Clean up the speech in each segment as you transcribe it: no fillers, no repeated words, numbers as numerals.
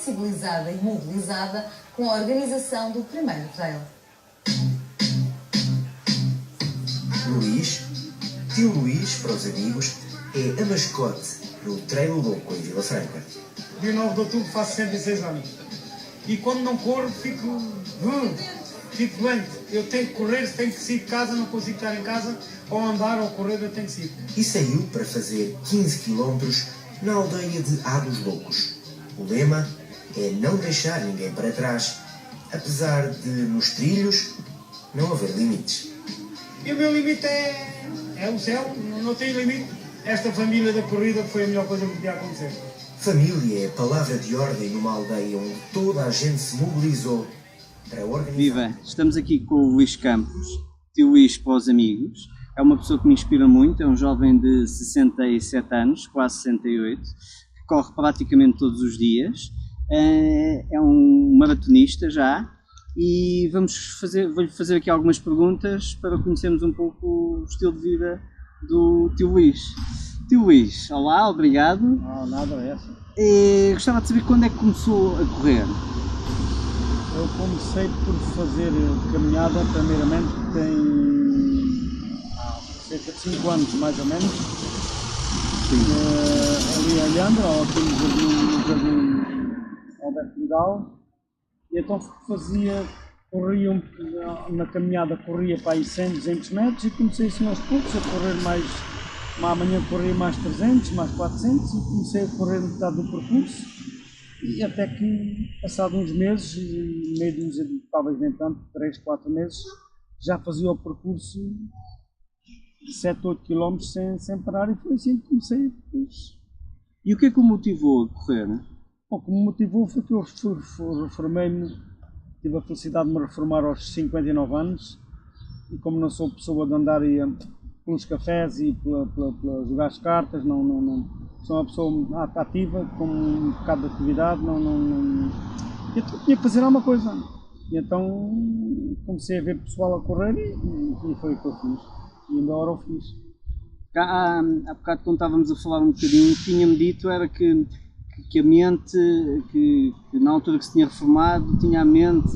sensibilizada e mobilizada com a organização do primeiro trail. Luís, tio Luís para os amigos, é a mascote no Treino Louco em Vila Franca. Dia 9 de outubro faço 106 anos. E quando não corro, fico doente. Eu tenho que correr, tenho que sair de casa, não consigo estar em casa, ou andar ou correr, eu tenho que sair. E saiu para fazer 15 km na aldeia de Águas Loucos. O lema é não deixar ninguém para trás, apesar de nos trilhos não haver limites. E o meu limite é o céu, não tem limite. Esta família da corrida foi a melhor coisa que podia acontecer. Família é palavra de ordem numa aldeia onde toda a gente se mobilizou para organizar. Viva! Estamos aqui com o Luís Campos, tio Luís para os amigos. É uma pessoa que me inspira muito, é um jovem de 67 anos, quase 68, que corre praticamente todos os dias, é um maratonista já, e vou-lhe fazer aqui algumas perguntas para conhecermos um pouco o estilo de vida do tio Luís. Tio Luís, olá, obrigado. Não, nada é essa. Gostava de saber quando é que começou a correr. Eu comecei por fazer caminhada, primeiramente, tem cerca de 5 anos, mais ou menos. Ali em Alhandra, aqui no Jardim Alberto Vidal. E então corria na caminhada, corria para aí 100, 200 metros e comecei assim aos poucos a correr mais. Uma manhã corria mais 300, mais 400 e comecei a correr metade do percurso. E até que, passado uns meses, meio dúzia, talvez nem tanto, 3, 4 meses, já fazia o percurso de 7, 8 km sem parar e foi assim que comecei depois. E o que é que o motivou a correr? Bom, o que me motivou foi que eu reformei-me, tive a felicidade de me reformar aos 59 anos e como não sou pessoa de andar pelos cafés e pela jogar as cartas, não, sou uma pessoa ativa, com um bocado de atividade, eu tinha que fazer alguma coisa. E então comecei a ver pessoal a correr e foi o que eu fiz. E ainda agora o fiz. Há bocado quando estávamos a falar um bocadinho, tinha-me dito era que a mente, que na altura que se tinha reformado, tinha a mente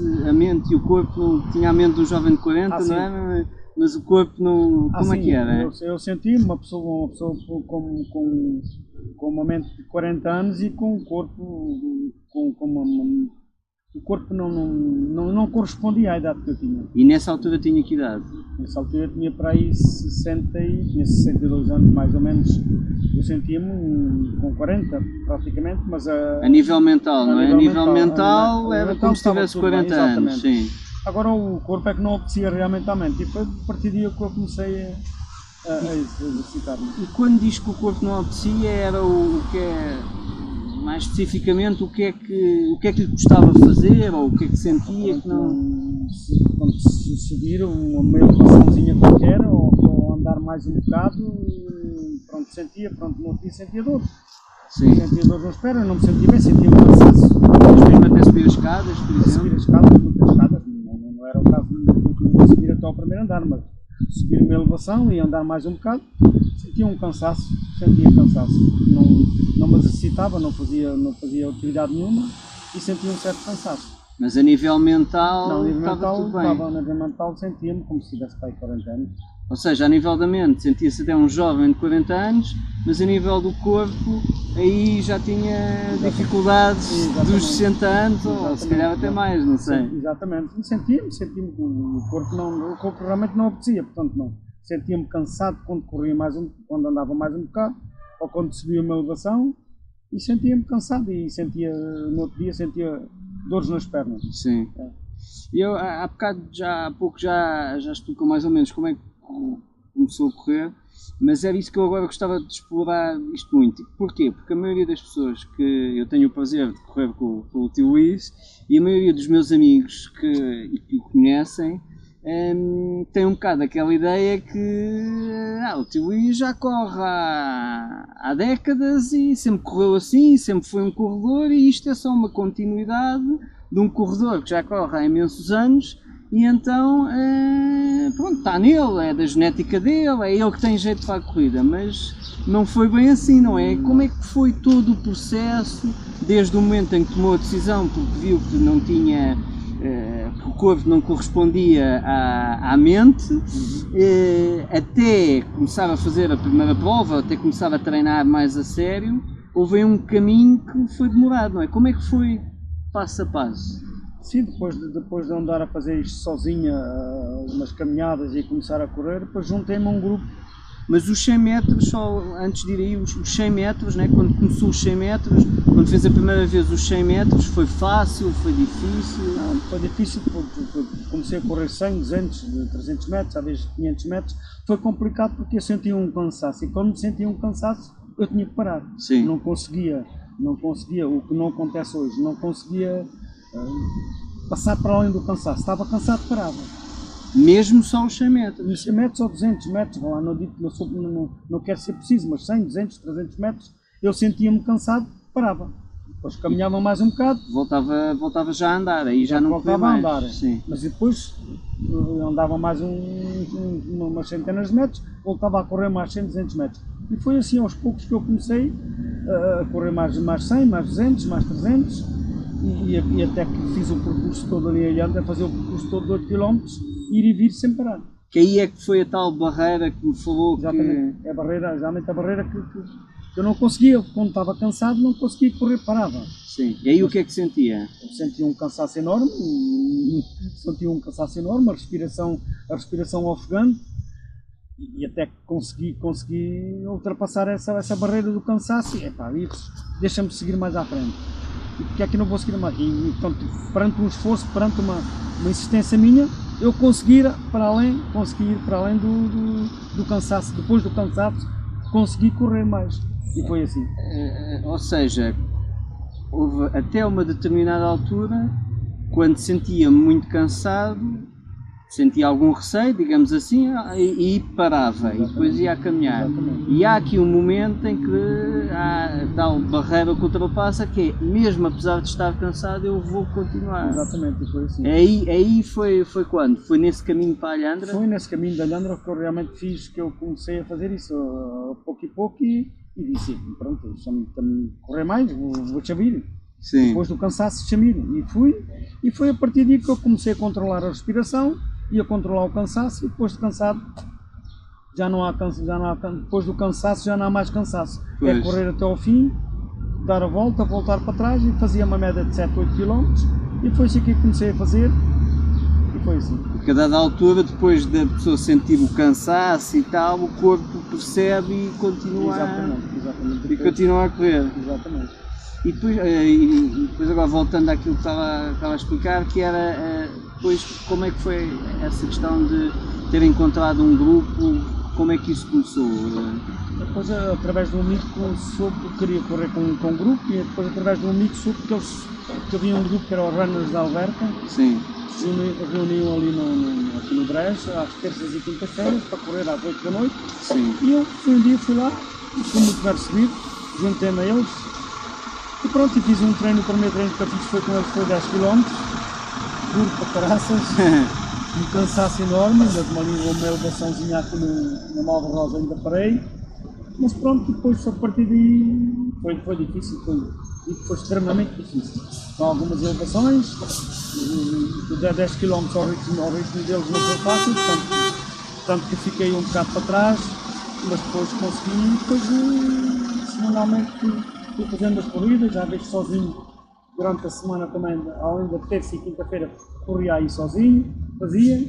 e o corpo, não tinha a mente de um jovem de 40, não é? Mas o corpo não... Como é que era? Eu senti uma pessoa com uma mente de 40 anos e com um corpo o corpo não correspondia à idade que eu tinha. E nessa altura tinha que idade? Nessa altura eu tinha para aí tinha 62 anos mais ou menos. Eu sentia-me com 40 praticamente, mas a nível mental, não é? A nível mental era como se tivesse 40 anos, sim. Agora o corpo é que não obedecia realmente à mente e foi a partir daí que eu comecei a exercitar-me. E quando diz que o corpo não obedecia, era o que é, mais especificamente, o que é que lhe gostava fazer ou o que é que sentia que não... Quando se subir uma elevaçãozinha qualquer ou andar mais um bocado, pronto, no outro dia sentia dor. Sim. Sentia dor nas pernas, não me sentia bem, sentia-me cansaço. Mas mesmo até subir as escadas, por exemplo? Subir as escadas, muitas escadas, não era o caso de subir até ao primeiro andar, mas subir uma elevação e andar mais um bocado, sentia cansaço. Não me exercitava, não fazia atividade nenhuma e sentia um certo cansaço. Mas a nível mental, não, a nível estava mental, tudo bem? A nível mental sentia-me como se tivesse para aí 40 anos. Ou seja, a nível da mente sentia-se até um jovem de 40 anos, mas a nível do corpo aí já tinha dificuldades dos 60 anos, ou se calhar até mais, não sei. Exatamente, sentia-me o corpo realmente não obedecia, portanto não. Sentia-me cansado quando quando andava mais um bocado, ou quando subia uma elevação, e sentia-me cansado e no outro dia sentia dores nas pernas. Sim. E eu há pouco já explicou mais ou menos como é que começou a correr, mas era isso que eu agora gostava de explorar isto muito. Porquê? Porque a maioria das pessoas que eu tenho o prazer de correr com o tio Luís e a maioria dos meus amigos que o conhecem tem um bocado aquela ideia que o tio Luís já corre há décadas e sempre correu assim, sempre foi um corredor e isto é só uma continuidade de um corredor que já corre há imensos anos e então, pronto, está nele, é da genética dele, é ele que tem jeito para a corrida, mas não foi bem assim, não é? Como é que foi todo o processo, desde o momento em que tomou a decisão, porque viu que não tinha, que o corpo não correspondia à mente, até começar a fazer a primeira prova, até começar a treinar mais a sério, houve um caminho que foi demorado, não é? Como é que foi passo a passo? Sim, depois de andar a fazer isto sozinha, umas caminhadas e começar a correr, depois juntei-me a um grupo. Mas os 100 metros, só antes de ir aí, os 100 metros, né? Quando começou os 100 metros, quando fez a primeira vez os 100 metros, foi fácil, foi difícil? Não, foi difícil porque comecei a correr 100, 200, 300 metros, às vezes 500 metros. Foi complicado porque eu sentia um cansaço e quando sentia um cansaço eu tinha que parar. Sim. Não conseguia, o que não acontece hoje, não conseguia passar para além do cansaço. Estava cansado, parava. Mesmo só os 100 metros? Os 100 metros ou 200 metros, lá, não digo que não quer ser preciso, mas 100, 200, 300 metros, eu sentia-me cansado, parava. Depois caminhava mais um bocado. Voltava já a andar, aí já não voltava a andar. Sim. Mas depois andava mais umas centenas de metros, voltava a correr mais 100, 200 metros. E foi assim aos poucos que eu comecei a correr mais 100, mais 200, mais 300 e até que fiz o percurso todo ali adiante, a fazer o percurso todo de 8 km, ir e vir sem parar. Que aí é que foi a tal barreira que me falou. Exatamente, é exatamente a barreira que eu não conseguia, quando estava cansado não conseguia correr, parava. Sim, e aí o que é que sentia? Eu sentia um cansaço enorme, a respiração ofegante, e até que consegui ultrapassar essa barreira do cansaço e deixa-me seguir mais à frente. E porque é que não vou seguir mais? E portanto, perante um esforço, perante uma insistência minha, eu consegui ir para além do cansaço, depois do cansaço, consegui correr mais. E foi assim. Ou seja, houve até uma determinada altura, quando sentia muito cansado, sentia algum receio, digamos assim, e parava, exatamente, e depois ia a caminhar. Exatamente. E há aqui um momento em que há tal barreira que ultrapassa, que é, mesmo apesar de estar cansado, eu vou continuar. Exatamente, e foi assim. Aí foi quando? Foi nesse caminho para a Alhandra? Foi nesse caminho da Alhandra que eu realmente fiz, que eu comecei a fazer isso, pouco e pouco, e disse, pronto, também correr mais, vou chamir. Sim. Depois do cansaço, chamir. E foi a partir daí que eu comecei a controlar a respiração, e a controlar o cansaço, e depois de cansado depois do cansaço já não há mais cansaço. Pois. É correr até ao fim, dar a volta, voltar para trás, e fazia uma média de 7, 8 km, e foi assim que comecei a fazer, e foi assim. Porque a dada altura, depois da pessoa sentir o cansaço e tal, o corpo percebe e continua, exatamente. E continua a correr. Exatamente. E depois agora voltando àquilo que estava a explicar, que era depois como é que foi essa questão de ter encontrado um grupo, como é que isso começou? Depois através de um amigo que soube que queria correr com um grupo, e depois através de um amigo soube que havia um grupo que era o Runners da Alverca. Sim. Se reuniam ali aqui no Brejo, às terças e quintas-feiras, para correr às 8 da noite. Sim. E eu um dia fui lá, fui muito bem recebido, juntei-me a eles. E pronto, e fiz um treino, o primeiro treino que eu fiz foi com eles, foi 10 km, duro para caraças, um cansaço enorme, ainda de uma elevaçãozinha aqui na Malva Rosa ainda parei, mas pronto, depois a partir daí foi difícil, foi extremamente difícil, com algumas elevações, 10 km ao ritmo deles não foi fácil, portanto que fiquei um bocado para trás, mas depois consegui, e depois semanalmente fui fazendo as corridas, já vezes sozinho, durante a semana também, além da terça e quinta-feira, corria aí sozinho, fazia.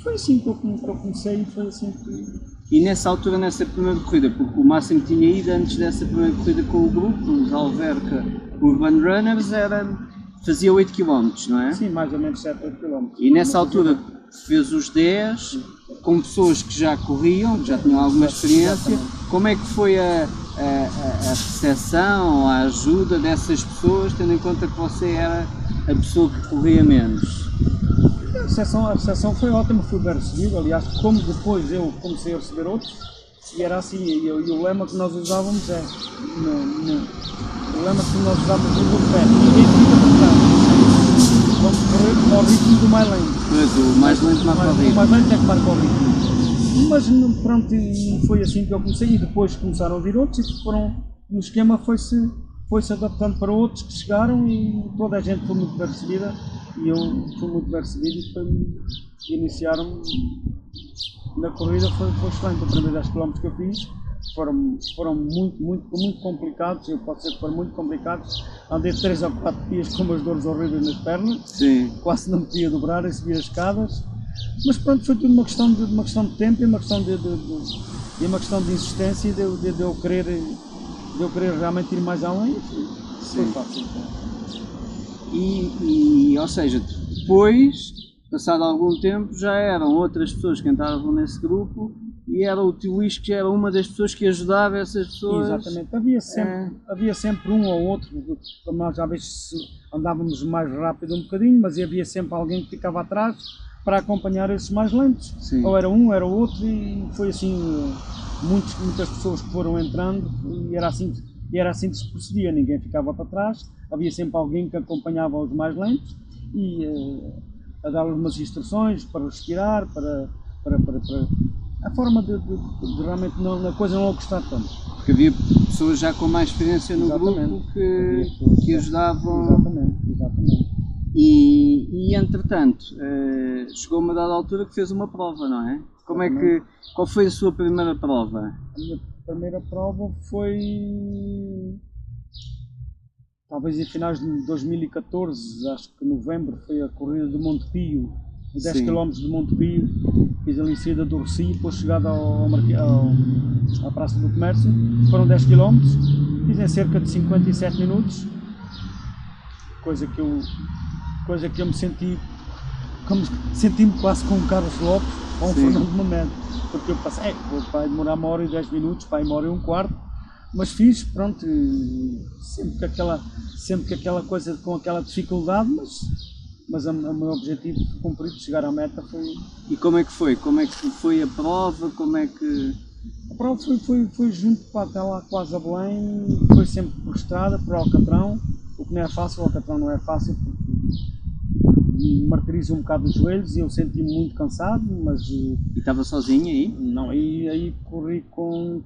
Foi assim que eu comecei, e foi assim que... E nessa altura, nessa primeira corrida, porque o Máximo tinha ido antes dessa primeira corrida com o grupo, os Alverca Urban Runners, fazia 8 km, não é? Sim, mais ou menos 7, 8 km. E nessa altura fez os 10, com pessoas que já corriam, que já tinham alguma experiência. Como é que foi a recepção, a ajuda dessas pessoas, tendo em conta que você era a pessoa que corria menos? A recepção foi ótima, fui bem recebido, aliás, como depois eu comecei a receber outros, e era assim, e o lema que nós usávamos é, o lema que nós usávamos no grupo é, ninguém fica por trás, vamos correr ao ritmo do mais lento. Pois, o mais lento marca o O ritmo. mais lento é que marca o ritmo. Mas pronto, e foi assim que eu comecei, e depois começaram a vir outros, e o esquema foi-se adaptando para outros que chegaram, e toda a gente foi muito bem recebida, e eu fui muito bem recebido, e iniciaram-me na corrida, foi excelente. Os primeiros 10 km que eu fiz foram muito complicados, eu posso dizer que foram muito complicados. Andei 3 ou 4 dias com umas dores horríveis nas pernas, Sim. quase não podia dobrar e subir as escadas, mas pronto, foi tudo uma questão de tempo, e uma questão de insistência, e de eu querer realmente ir mais além. Foi fácil. Ou seja, depois, passado algum tempo, já eram outras pessoas que entravam nesse grupo, e era o tio Luís que era uma das pessoas que ajudava essas pessoas. Exatamente, havia sempre um ou outro, como nós às vezes andávamos mais rápido um bocadinho, mas havia sempre alguém que ficava atrás para acompanhar esses mais lentos. Sim. Ou era um, era o outro, e foi assim, muitas pessoas que foram entrando, e era assim que se procedia, ninguém ficava para trás, havia sempre alguém que acompanhava os mais lentos, e a dar-lhes umas instruções para respirar, para a forma de realmente a coisa não custar tanto. Porque havia pessoas já com mais experiência no Exatamente. grupo que ajudavam. Exatamente. E entretanto, chegou uma dada altura que fez uma prova, não é? Qual foi a sua primeira prova? A minha primeira prova foi talvez em finais de 2014, acho que novembro, foi a corrida de Montepio, 10 Sim. km de Montepio. Fiz ali saída do Rossio, depois chegada à Praça do Comércio, foram 10 km, fiz em cerca de 57 minutos, coisa que eu me senti-me quase com um Carlos Lopes ou um Sim. Fernando Mamed, porque eu pensei, vai demorar 1h10 minutos, vai 1h15, mas fiz, pronto, sempre que aquela coisa com aquela dificuldade, mas o meu objetivo cumprido de chegar à meta foi... E como é que foi? Como é que foi a prova? Como é que... A prova foi junto até lá quase a Belém, foi sempre por estrada, por Alcatrão, o que não é fácil. O Alcatrão não é fácil porque me martiriza um bocado os joelhos, e eu senti-me muito cansado, mas... E estava sozinho aí? Não, e aí corri com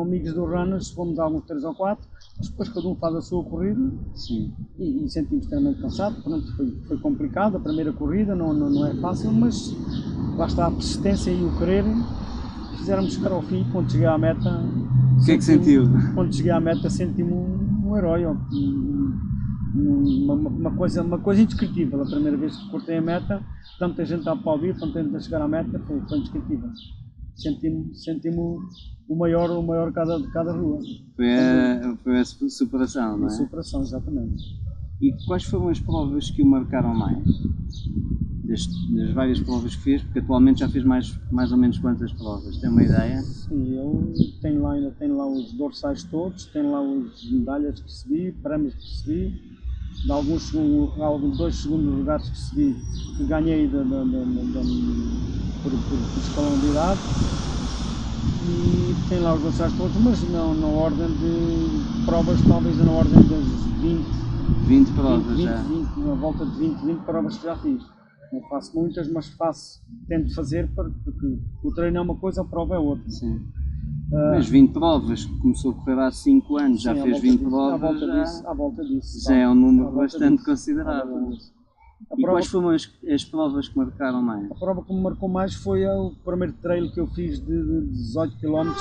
amigos do Runners, fomos alguns 3 ou 4, mas depois cada um faz a sua corrida. Sim. E senti-me extremamente cansado. Pronto, foi complicado, a primeira corrida não é fácil, mas lá está a persistência e o querer, fizeram-me chegar ao fim. Quando cheguei à meta... O que é que sentiu? Quando cheguei à meta senti-me um herói, uma coisa indescritível. A primeira vez que cortei a meta, tanta gente a aplaudir, tanta gente a chegar à meta, foi indescritível. Senti-me o maior de cada rua. Foi a superação, não é? A superação, exatamente. E quais foram as provas que o marcaram mais? Das várias provas que fez, porque atualmente já fez mais ou menos quantas provas? Tem uma ideia? Sim, eu tenho lá os dorsais todos, tenho lá as medalhas que recebi, prémios que recebi, de alguns 2 segundos lugares que recebi, que ganhei por escalão de idade, e tenho lá os dorsais todos, mas não na ordem de provas, talvez na ordem das 20 provas já. 20, na volta de 20 provas que já fiz. Não faço muitas, mas tento fazer, porque o treino é uma coisa, a prova é outra. Sim. Mas 20 provas, começou a correr há 5 anos, já Sim, fez 20 provas, à volta disso. já é um número bastante considerável. E prova, quais foram as provas que marcaram mais? A prova que me marcou mais foi o primeiro trail que eu fiz de 18 km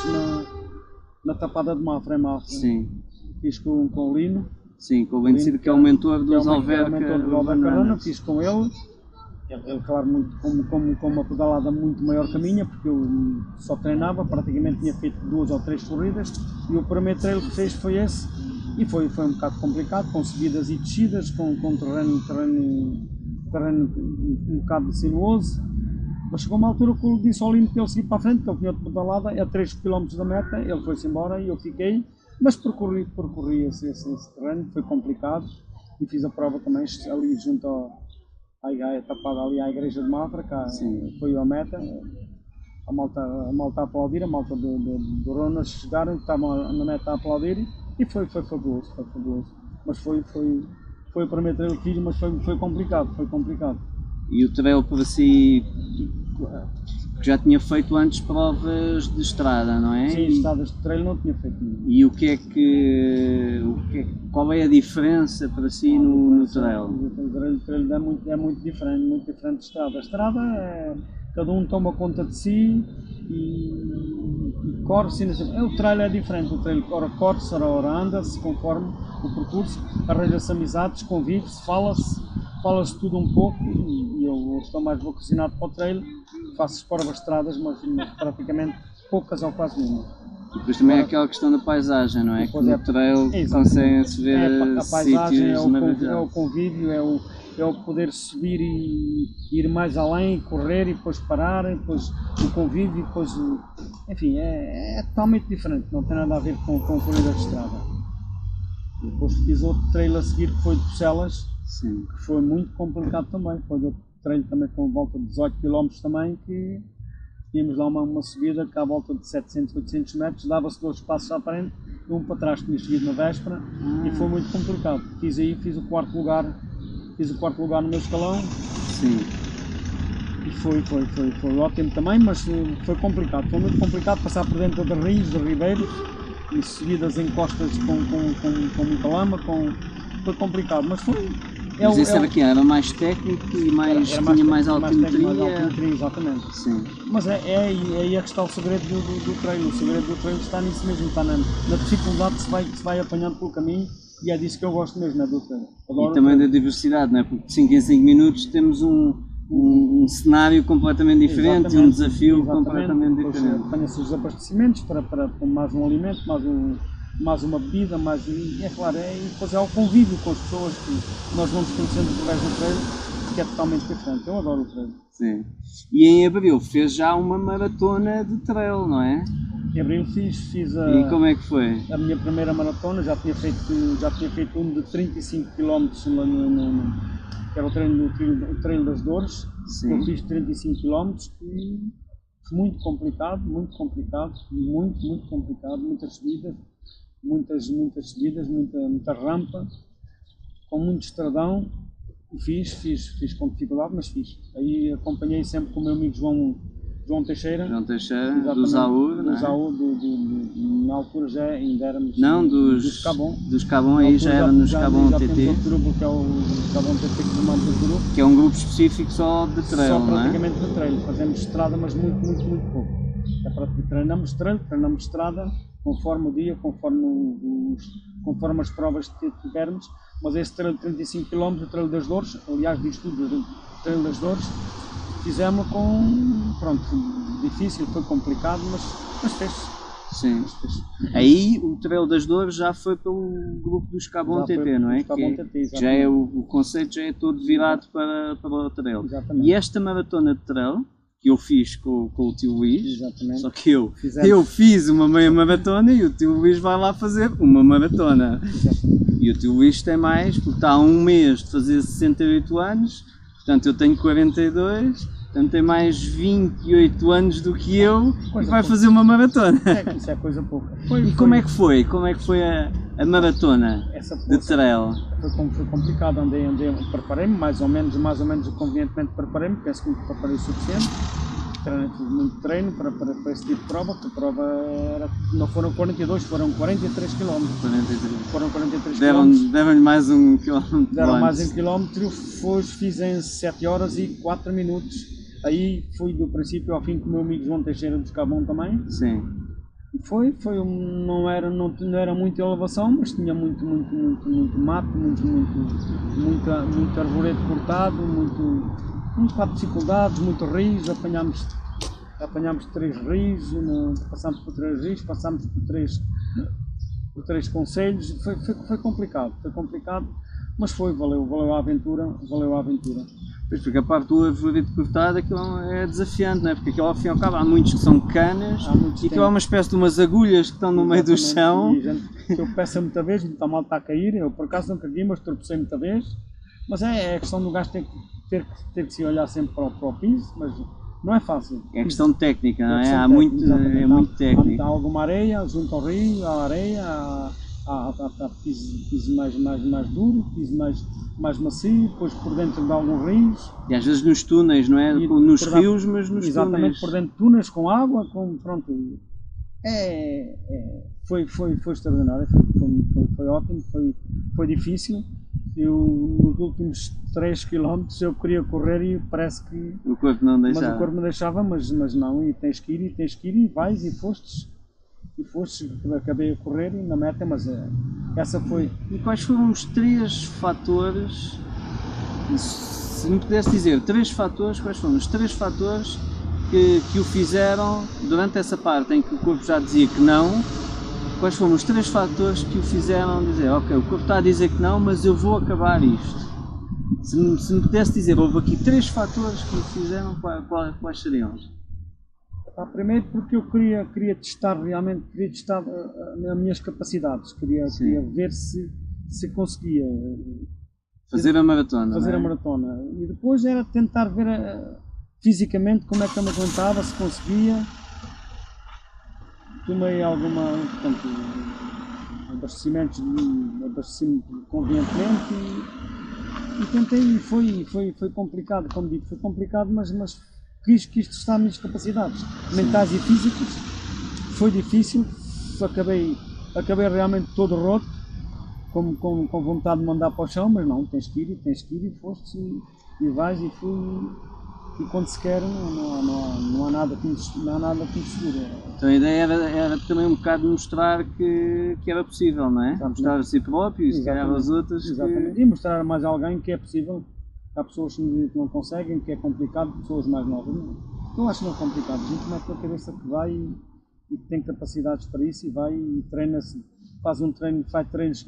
na Tapada de Mafra, em Mafra. Sim. Fiz com o Lino. Sim, com o Lino, que é o mentor dos Alverca Runners. Fiz com ele. Ele, claro, com uma pedalada muito maior que a minha, porque eu só treinava, praticamente tinha feito 2 ou 3 corridas, e o primeiro trail que fez foi esse, e foi um bocado complicado, com subidas e descidas, com terreno um bocado sinuoso, mas chegou uma altura que eu disse ao Lino que ele seguir para a frente, que ele tinha outra pedalada, a 3 km da meta, ele foi-se embora e eu fiquei, mas percorri esse terreno, foi complicado, e fiz a prova também ali junto tapada ali à igreja de Mafra, cá foi a meta, a malta a aplaudir, a malta do Ronas chegaram, estavam na meta a aplaudir, e foi fabuloso, mas foi foi o primeiro trail que fiz, mas foi complicado, foi complicado. E o trail para si, já tinha feito antes provas de estrada, não é? Sim, estradas de trail não tinha feito nenhuma. E qual é a diferença para si no trail? O trail é muito diferente de estrada. A estrada cada um toma conta de si e corre-se. O trail é diferente, o trail ora corre-se, ora anda-se conforme o percurso, arranja-se amizades, convive-se, fala-se tudo um pouco e eu estou mais vocacionado para o trail, faço provas de estradas, mas praticamente poucas ou quase nenhuma. E depois também é aquela questão da paisagem, não é? Que no trail conseguem-se ver a paisagem, sítios é o convívio, é o poder subir e ir mais além, correr e depois parar, e depois o convívio, e depois, enfim, é totalmente diferente, não tem nada a ver com corrida de estrada. Depois fiz outro trail a seguir que foi de Bucelas, Sim. que foi muito complicado também, foi outro trail também com volta de 18 km também, que tínhamos lá uma subida que à volta de 700, 800 metros, dava-se 2 passos à frente e um para trás, tinha seguido na véspera e foi muito complicado. Fiz o quarto lugar no meu escalão. Sim. E foi ótimo também, mas foi complicado, foi muito complicado passar por dentro de rios, de ribeiros e subidas em costas com muita lama, foi complicado, mas foi. Mas esse era quem? Era mais técnico e tinha mais altimetria? Exatamente. Sim. Mas é aí que está o segredo do trail. O segredo do trail está nisso mesmo, está na dificuldade que se vai apanhando pelo caminho e é disso que eu gosto mesmo, é do trail. E também da diversidade, não é? Porque de 5 em 5 minutos temos um cenário completamente diferente e um desafio completamente diferente. Apanha-se os abastecimentos para mais um alimento, mais uma bebida, é claro, e depois é o convívio com as pessoas que nós vamos conhecendo através do trail, que é totalmente diferente. Eu adoro o trail. Sim. E em abril fez já uma maratona de trail, não é? Em abril fiz E como é que foi? a minha primeira maratona, já tinha feito um de 35 km que era o Trail das Dores. Sim. Eu fiz 35 km e foi muito complicado, muito complicado, muitas subidas, muita rampa, com muito estradão, e fiz com dificuldade, mas fiz. Aí acompanhei sempre com o meu amigo João Teixeira. Do Zaur, do Zaur, na altura já ainda éramos... Não, dos Cabon, aí já era nos Cabon já TT. temos outro grupo que é o Cabon TT, que formamos o grupo. Que é um grupo específico só de trail, só não é? praticamente de trail, fazemos estrada, mas muito pouco. Treinamos estrada, conforme o dia, conforme as provas que tivermos, mas esse trail de 35 km, o Trail das Dores, aliás diz tudo, o Trail das Dores, fizemos difícil, foi complicado, mas fez. Sim. Aí o Trail das Dores já foi pelo grupo dos Cabon TT, não é? Já é o conceito já é todo virado para o trail. Exatamente. E esta maratona de trail que eu fiz com o tio Luís, exatamente. Só que eu fiz uma meia maratona e o tio Luís vai lá fazer uma maratona. Exatamente. E o tio Luís tem mais, porque está há um mês de fazer 68 anos, portanto eu tenho 42, portanto tem mais 28 anos do que eu e vai fazer uma maratona. Isso é coisa pouca. E como é que foi? Como é que foi a maratona de trail? Foi complicado, preparei-me, mais ou menos convenientemente preparei-me, penso que me preparei o suficiente. Fiz muito treino para esse tipo de prova, que a prova não foram 42, foram 43 km. 43. Foram 43 km. Deram-lhe mais um quilómetro. Deram mais um quilómetro, fiz em 7 horas e 4 minutos. Aí fui do princípio ao fim com o meu amigo João Teixeira dos Cabon também. Sim. Não era muita elevação, mas tinha muito mato, muito arvoredo cortado, muito para dificuldades, muito rios, apanhámos 3 rios, passámos por 3 rios, passámos por 3 concelhos, foi complicado, mas valeu a aventura. Pois, porque a parte do arvoredo cortado aquilo é desafiante, não é? Porque aquilo ao fim e ao cabo há muitos que são canas e aquilo é uma espécie de umas agulhas que estão no meio do chão. Eu peço muita vez, muita mal está a cair, eu por acaso nunca vi, mas tropecei muita vez. Mas é a questão do gajo ter que se olhar sempre para o piso, mas não é fácil. É questão técnica, não é? É muito técnico. Há alguma areia junto ao rio, há areia, piso mais duro, piso mais macio, depois por dentro de alguns rios. E às vezes nos túneis, não é? Nos rios, mas nos exatamente, túneis. por dentro de túneis, com água, pronto. Foi extraordinário, foi ótimo, foi difícil. Eu, nos últimos 3 km eu queria correr e parece que o corpo não deixava. Mas o corpo me deixava, mas não, e tens que ir, e vais, e fostes, acabei a correr e na meta, mas essa foi. E quais foram os 3 fatores, se me pudesse dizer 3 fatores, quais foram os 3 fatores que o fizeram, durante essa parte em que o corpo já dizia que não, quais foram os 3 fatores que o fizeram dizer, ok, o corpo está a dizer que não, mas eu vou acabar isto? Se me pudesse dizer, houve aqui 3 fatores que o fizeram, quais seriam? Primeiro porque eu queria testar realmente, as minhas capacidades, queria ver se conseguia fazer a maratona. A maratona. E depois era tentar ver fisicamente como é que eu me aguentava, se conseguia. Tomei portanto, abastecimento convenientemente e tentei, e foi complicado, como digo, foi complicado, mas quis testar as minhas capacidades mentais e físicas. Foi difícil, acabei realmente todo roto, com vontade de mandar para o chão, mas não, tens que ir, e foste, e vais, e fui. E quando se quer, não há nada que nos segure. Então a ideia era também um bocado mostrar que era possível, não é? Exatamente. Mostrar a si próprio e se calhar aos outros. Exatamente. E mostrar a mais alguém que é possível. Há pessoas que não conseguem, que é complicado, pessoas mais novas. Eu acho que não é complicado. A gente mete na cabeça que vai e tem capacidades para isso e vai e treina-se, faz treinos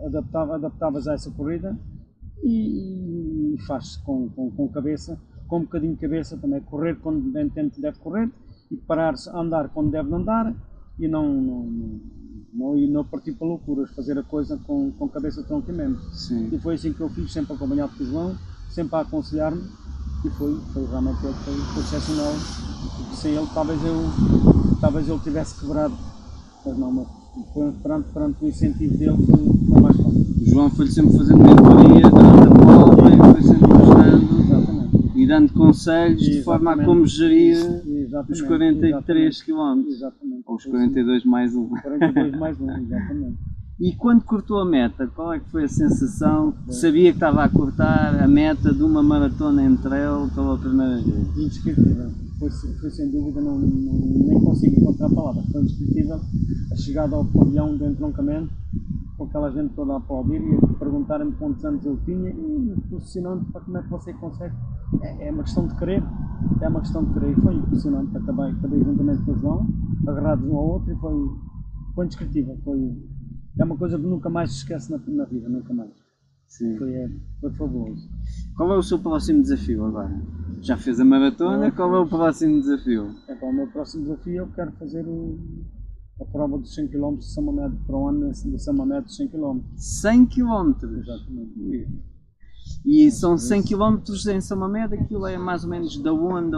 adaptáveis a essa corrida e faz com cabeça. Com um bocadinho de cabeça também, correr quando deve correr e parar-se a andar quando deve andar e não partir para loucuras, fazer a coisa com cabeça, tronco e mente. E foi assim que eu fiz, sempre acompanhado com o João, sempre a aconselhar-me e foi realmente foi excepcional. Sem ele talvez eu tivesse quebrado, mas não, mas perante o incentivo dele foi mais fácil. O João foi sempre fazendo mentoria durante a prova e foi sempre mostrando e dando conselhos de forma a como gerir os 43 km. Exatamente. Ou os 42 mais 1. 42 mais 1, exatamente. E quando cortou a meta, qual é que foi a sensação? Sabia que estava a cortar a meta de uma maratona em trail pela primeira vez? Indescritível. Foi sem dúvida, nem consigo encontrar palavras. Foi indescritível a chegada ao pavilhão do entroncamento, com aquela gente toda a aplaudir e a perguntarem-me quantos anos eu tinha e impressionante para como é que você consegue. É uma questão de querer. É uma questão de querer. E foi impressionante. Acabei juntamente com o João, agarrados um ao outro e foi indescritível. É uma coisa que nunca mais se esquece na vida, nunca mais. Sim. Foi fabuloso. Qual é o seu próximo desafio agora? Já fez a maratona, qual é o próximo desafio? O meu próximo desafio eu quero fazer a prova dos 100 km de São Mamede para o ano de São Mamede de 100 km. 100 km? Exatamente. E são 100 km em São Mamede, aquilo é mais ou menos da onde?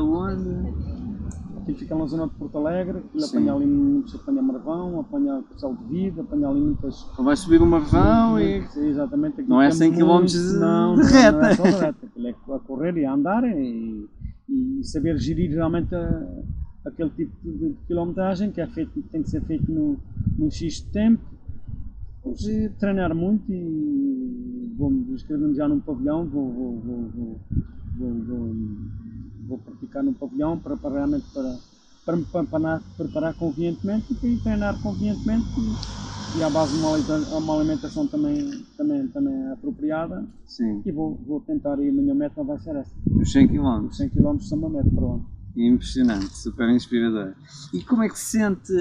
Aquilo fica na zona de Porto Alegre, apanha ali muitos, apanha Marvão, apanha Castelo de Vida, apanha ali muitas... Vai subir o Marvão e... Exatamente. Não é 100 km de reta. Não é só de reta, aquilo é a correr e a andar e saber gerir realmente aquele tipo de quilometragem que tem que ser feito num X de tempo. Vamos treinar muito e vou inscrever-me já num pavilhão, vou praticar num pavilhão para realmente para me preparar convenientemente e treinar convenientemente e à base de uma alimentação também apropriada. Sim. E vou tentar, e a minha meta vai ser essa. Os 100 km? 100 km são uma meta para o ano. Impressionante, super inspirador. E como é que se sente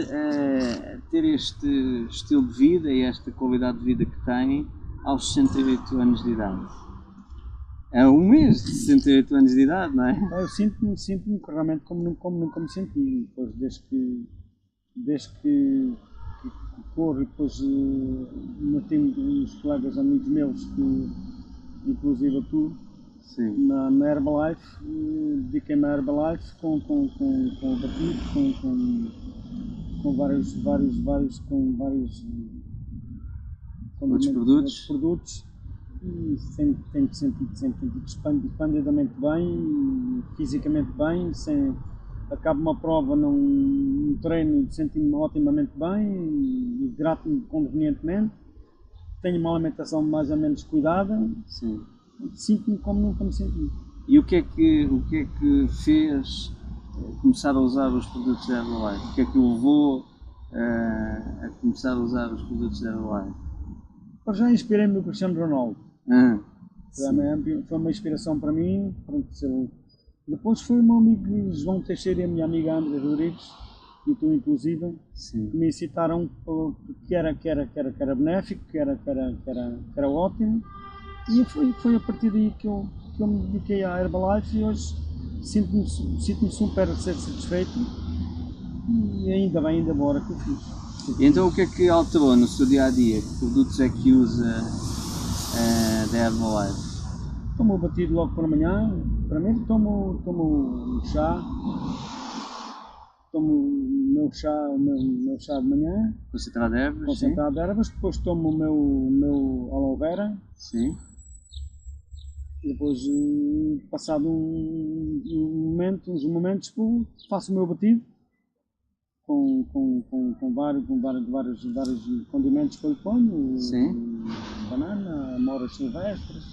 ter este estilo de vida e esta qualidade de vida que tem aos 68 anos de idade? É um mês de 68 anos de idade, não é? Eu sinto-me realmente como nunca me senti. Depois, desde que corro, depois meti uns colegas amigos meus, que, inclusive a tu, sim, na Herbalife, dediquei-me à Herbalife com o batido, com vários outros produtos e tenho sentido expandidamente bem, fisicamente bem, acabo uma prova num treino, senti-me otimamente bem e hidrato-me convenientemente, tenho uma alimentação mais ou menos cuidada, sinto-me como nunca me senti. E o que é que fez começar a usar os produtos da Herbalife? O que é que o levou a começar a usar os produtos da Herbalife? Eu já inspirei-me no Cristiano Ronaldo. Foi uma inspiração para mim. Depois foi o meu amigo João Teixeira e a minha amiga André Rodrigues, e tu inclusive, que me incitaram que era benéfico, que era ótimo, e foi a partir daí que eu me dediquei à Herbalife e hoje sinto-me super satisfeito e ainda bora que eu fiz. E então o que é que alterou no seu dia-a-dia? Que produtos é que usa da Herbalife? Tomo o batido logo pela manhã, primeiro tomo um chá, tomo o meu chá de manhã, concentrado de ervas, depois tomo o meu aloe vera, e depois, passado uns momentos, faço o meu batido com vários condimentos que eu lhe ponho, banana, amoras silvestres,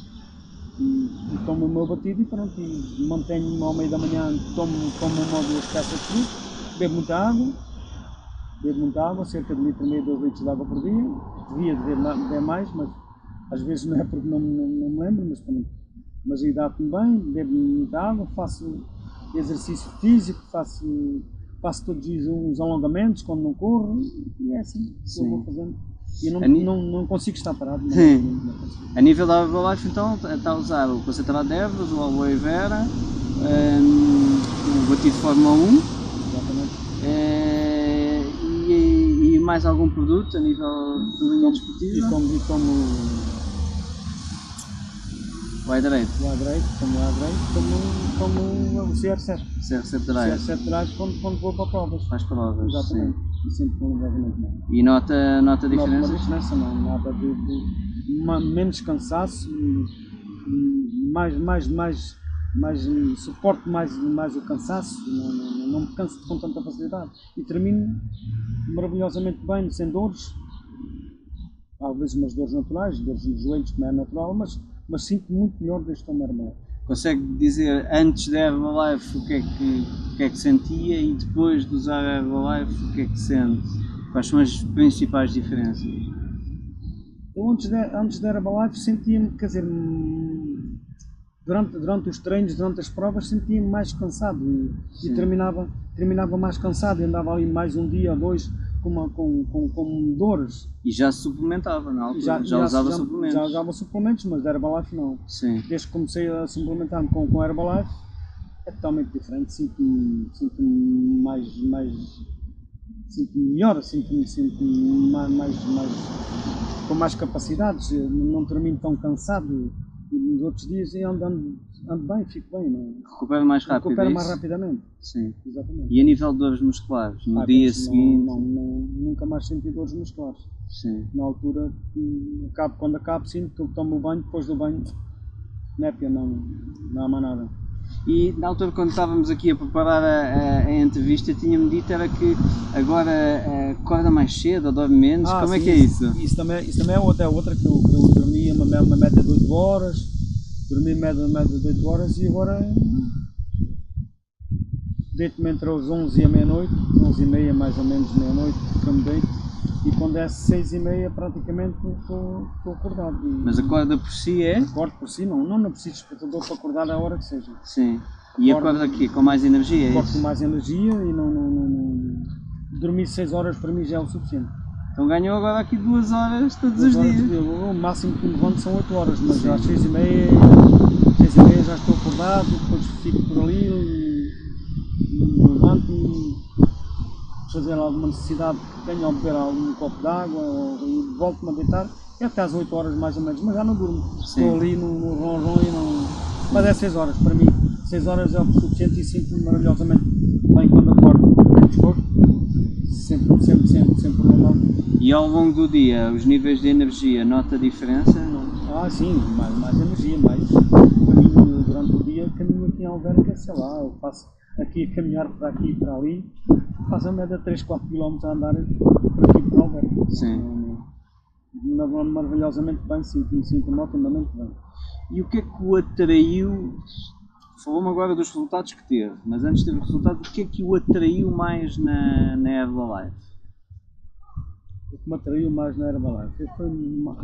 e tomo o meu batido e pronto, e mantenho-me ao meio da manhã, tomo uma ou duas peças de fruto, bebo muita água, cerca de 1,5 2 litros de água por dia, devia beber mais, mas às vezes não é porque não me lembro, mas hidrato-me bem, bebo muita água, faço exercício físico, faço todos os dias uns alongamentos quando não corro, e é assim que eu vou fazendo. E não consigo estar parado. Não consigo. A nível da Herbalife, então, está a usar o concentrado de ervas, o aloe vera, o batido de Fórmula 1. Exatamente. E mais algum produto a nível de linha desportiva? E tomo o Hydrate. Tomo o CR7. CR7 Drive quando vou para provas. Faz provas. Exatamente. E sinto completamente bem. E nota diferença? Nota diferença não, nada de menos cansaço, suporto mais o cansaço, não me canso com tanta facilidade e termino maravilhosamente bem, sem dores, às vezes umas dores naturais, dores nos joelhos, como é natural, mas sinto muito melhor desde que tomo Herbalife. Consegue dizer antes da Herbalife o que é que sentia e depois de usar a Herbalife o que é que sente? Quais são as principais diferenças? Eu antes da Herbalife sentia-me, quer dizer, durante os treinos, durante as provas, sentia-me mais cansado e terminava mais cansado e andava ali mais um dia ou dois com dores. E já se suplementava na altura? Já usava suplementos? Já usava suplementos, mas da Herbalife não. Sim. Desde que comecei a suplementar-me com a Herbalife é totalmente diferente, sinto-me melhor, sinto-me com mais capacidades, não termino tão cansado e nos outros dias ando bem, fico bem. Não? Recupera mais rápido? Recupera mais rapidamente. Sim. Exatamente. E a nível de dores musculares? No dia seguinte? Nunca mais senti dores musculares. Sim. Na altura, quando acabo, sinto que eu tomo o banho, depois do banho, népia, não há mais nada. E na altura, quando estávamos aqui a preparar a entrevista, tinha-me dito era que agora acorda mais cedo ou dorme menos. Como é que é isso? Isso também é outra que eu dormia uma média de 8 horas, dormi média de 8 horas e agora deito-me entre as 11 e a meia-noite, 11h30 mais ou menos, meia-noite, que eu me deito. E quando é 6h30 praticamente estou acordado. Mas acorda por si é? Acordo por si, não preciso de despertador para acordar a hora que seja. Sim. E acorda aqui com mais energia? Acordo com mais energia e não dormir 6 horas para mim já é o suficiente. Então ganhou agora aqui 2 horas todos os dias? O máximo que me levanto são 8 horas, mas às 6h30 já estou acordado, depois fico por ali e levanto-me, fazer alguma necessidade que tenho, ou beber algum copo de água e volto-me a deitar, é até às 8 horas mais ou menos, mas já não durmo. Sim. Estou ali no ronron e não... Mas é 6 horas para mim, 6 horas é o suficiente e sinto-me maravilhosamente bem quando acordo, sempre normal. E ao longo do dia, os níveis de energia, nota a diferença? Sim, mais energia, mais caminho durante o dia, caminho aqui em Alverca, sei lá, eu passo aqui a caminhar para aqui e para ali, faço a média de 3, 4 km a andar por aqui para Alverca. Sim. Maravilhosamente bem, sinto-me otimamente bem. E o que é que o atraiu? Falou-me agora dos resultados que teve, mas antes de ter os resultados, o que é que o atraiu mais na Herbalife? O que me atraiu mais na Herbalife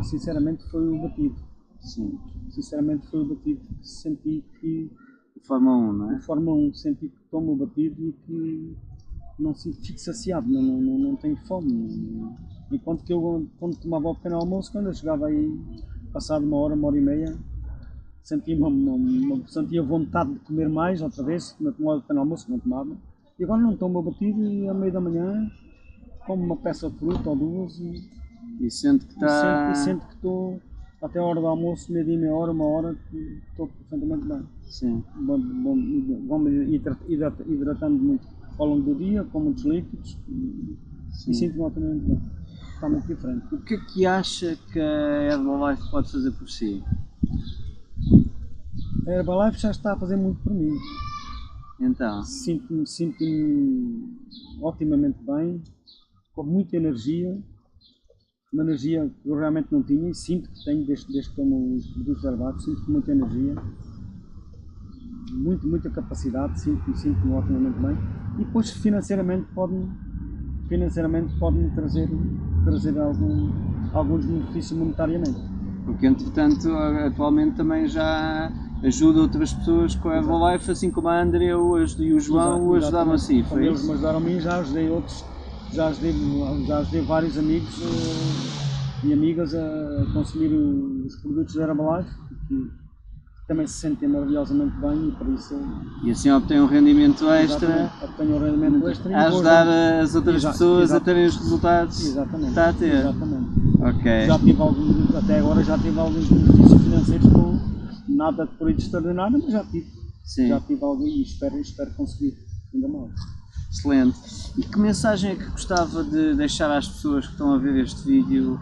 sinceramente foi o batido. Sim. Sinceramente foi o batido que senti que... O Fórmula 1, não é? O Fórmula 1, senti que tomo o batido e que não fico saciado, não tenho fome. Enquanto que eu, quando tomava o pequeno almoço, quando eu chegava aí, passado uma hora e meia, sentia vontade de comer mais outra vez, não tomava o pequeno almoço, não tomava. E agora não tomo o batido e à meia da manhã como uma peça de fruta ou duas e sente que está... Sinto que estou até a hora do almoço, meia hora, uma hora, que estou perfeitamente bem. Sim. Vou-me hidratando muito ao longo do dia, com muitos líquidos e sinto-me altamente bem. Está muito diferente. O que é que acha que a Herbalife pode fazer por si? A Herbalife já está a fazer muito por mim. Então? Sinto-me otimamente bem, com muita energia, uma energia que eu realmente não tinha e sinto que tenho desde que tomo os produtos da Herbalife, sinto com muita energia, muita capacidade, sinto-me otimamente bem e depois financeiramente pode-me trazer alguns benefícios monetariamente. Porque entretanto atualmente também já ajuda outras pessoas com a Herbalife, assim como a Andrea e o João o ajudaram assim, foi eles isso? me ajudaram a mim, já ajudei outros, já ajudei vários amigos e amigas a consumir os produtos da Herbalife, que também se sentem maravilhosamente bem e por isso... E assim obtém um rendimento extra, obtenho um rendimento extra a ajudar as outras pessoas a terem os resultados que está a ter. Exatamente. Ok. Até agora já tive alguns benefícios financeiros, com nada de por aí de extraordinário, mas já tive. Sim. Já tive algo e espero conseguir ainda mais. Excelente. E que mensagem é que gostava de deixar às pessoas que estão a ver este vídeo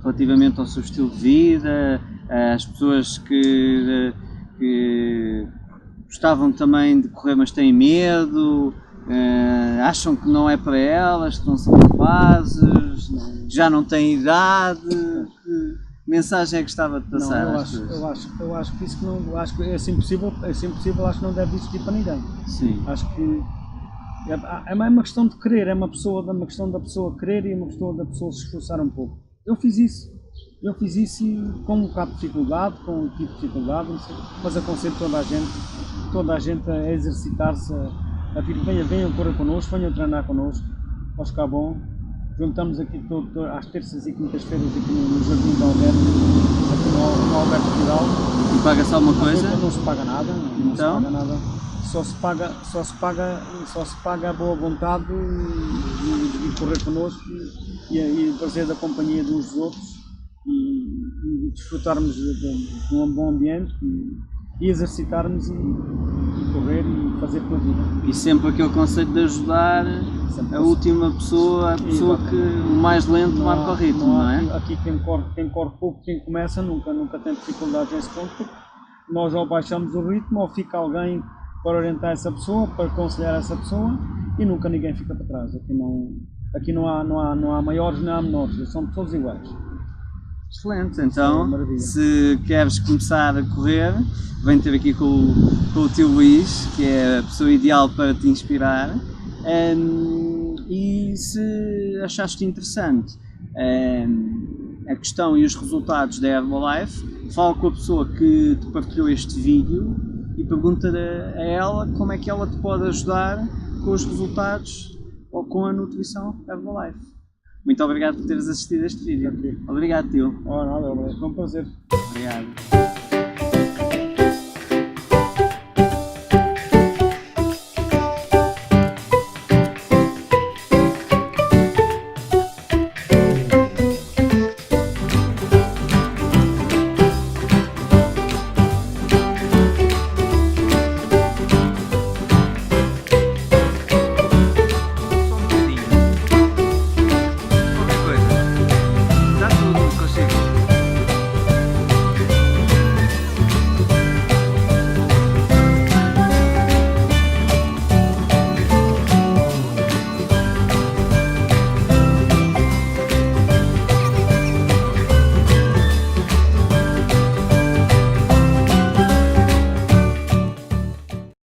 relativamente ao seu estilo de vida, às pessoas que gostavam também de correr mas têm medo, acham que não é para elas, que não são capazes, já não têm idade? Que mensagem é que gostava de passar às pessoas? Eu acho que isso que não, acho que é impossível, acho que não deve existir para ninguém. Sim. Acho que é uma questão de querer, é uma questão da pessoa querer e uma questão da pessoa se esforçar um pouco. Eu fiz isso com um bocado de dificuldade, com um tipo de dificuldade, mas aconselho toda a gente a exercitar-se, a vir, venham correr connosco, venham treinar connosco, vai ficar bom. Juntamos aqui às terças e quintas-feiras aqui no Jardim da Alverca, aqui no Alberto Vidal. E paga-se alguma coisa? Não se paga nada, então? Se paga nada. Só se paga a boa vontade de correr connosco e o prazer da companhia de uns dos outros e desfrutarmos de um bom ambiente e exercitarmos e correr e fazer pela vida. E sempre aquele conceito de ajudar a última pessoa, a pessoa que o mais lento marca o ritmo, não é? Aqui quem corre pouco, quem começa nunca tem dificuldades nesse ponto, porque nós ou baixamos o ritmo ou fica alguém para orientar essa pessoa, para aconselhar essa pessoa e nunca ninguém fica para trás. Aqui não há maiores nem há menores, são todos iguais. Excelente, então se queres começar a correr, vem ter aqui com o tio Luís, que é a pessoa ideal para te inspirar, e se achaste interessante a questão e os resultados da Herbalife, fala com a pessoa que te partilhou este vídeo e pergunta a ela como é que ela te pode ajudar com os resultados ou com a nutrição Herbalife. Muito obrigado por teres assistido a este vídeo. Obrigado, tio. Nada, foi um prazer. Obrigado.